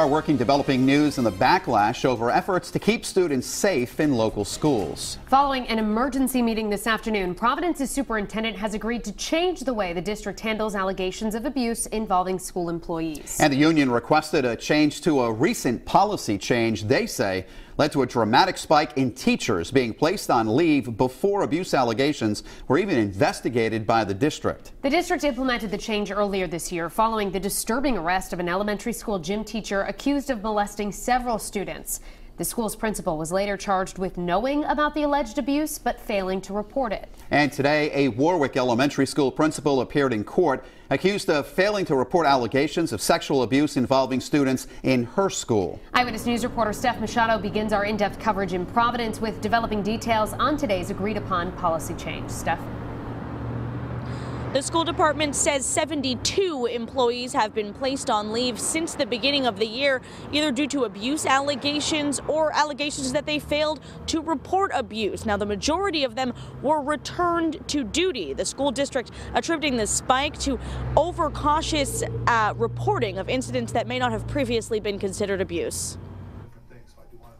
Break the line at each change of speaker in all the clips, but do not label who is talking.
Are working developing news on the backlash over efforts to keep students safe in local schools.
Following an emergency meeting this afternoon, Providence's superintendent has agreed to change the way the district handles allegations of abuse involving school employees.
And the union requested a change to a recent policy change they say led to a dramatic spike in teachers being placed on leave before abuse allegations were even investigated by the district.
The district implemented the change earlier this year following the disturbing arrest of an elementary school gym teacher accused of molesting several students. The school's principal was later charged with knowing about the alleged abuse but failing to report it. And today, a Warwick elementary school principal appeared in court accused of failing to report allegations of sexual abuse involving students in her school. Eyewitness News reporter Steph Machado begins our in-depth coverage in Providence with developing details on today's agreed-upon policy change. Steph?
The school department says 72 employees have been placed on leave since the beginning of the year, either due to abuse allegations or allegations that they failed to report abuse. Now, the majority of them were returned to duty. The school district attributing the spike to overcautious reporting of incidents that may not have previously been considered abuse.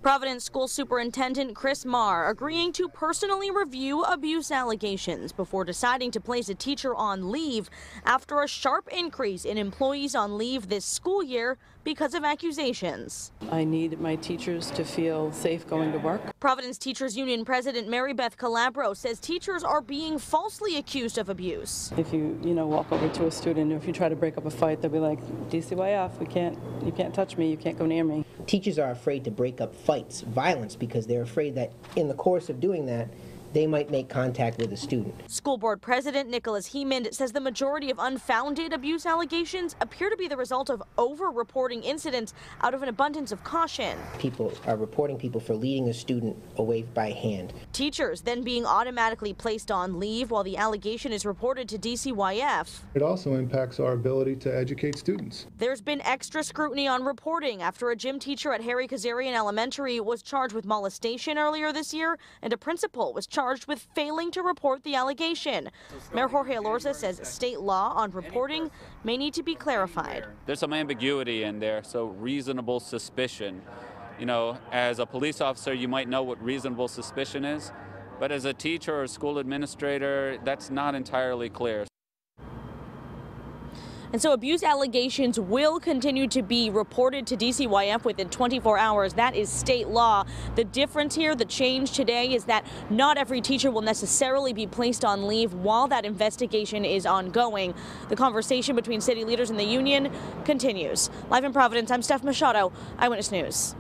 Providence School Superintendent Chris Marr agreeing to personally review abuse allegations before deciding to place a teacher on leave after a sharp increase in employees on leave this school year because of accusations.
I need my teachers to feel safe going to work.
Providence Teachers Union President Mary Beth Calabro says teachers are being falsely accused of abuse.
If you walk over to a student, or if you try to break up a fight, they'll be like, DCYF, you can't touch me, you can't go near me.
Teachers are afraid to break up fights, violence, because they're afraid that in the course of doing that, they might make contact with a student.
School Board President Nicholas Hemond says the majority of unfounded abuse allegations appear to be the result of over-reporting incidents out of an abundance of caution.
People are reporting people for leading a student away by hand.
Teachers then being automatically placed on leave while the allegation is reported to DCYF.
It also impacts our ability to educate students.
There's been extra scrutiny on reporting after a gym teacher at Harry Kazarian Elementary was charged with molestation earlier this year, and a principal was charged with failing to report the allegation. Mayor Jorge Alorza says state law on reporting may need to be clarified.
There's some ambiguity in there, so reasonable suspicion. As a police officer, you might know what reasonable suspicion is, but as a teacher or school administrator, that's not entirely clear.
And so abuse allegations will continue to be reported to DCYF within 24 hours. That is state law. The difference here, the change today, is that not every teacher will necessarily be placed on leave while that investigation is ongoing. The conversation between city leaders and the union continues. Live in Providence, I'm Steph Machado, Eyewitness News.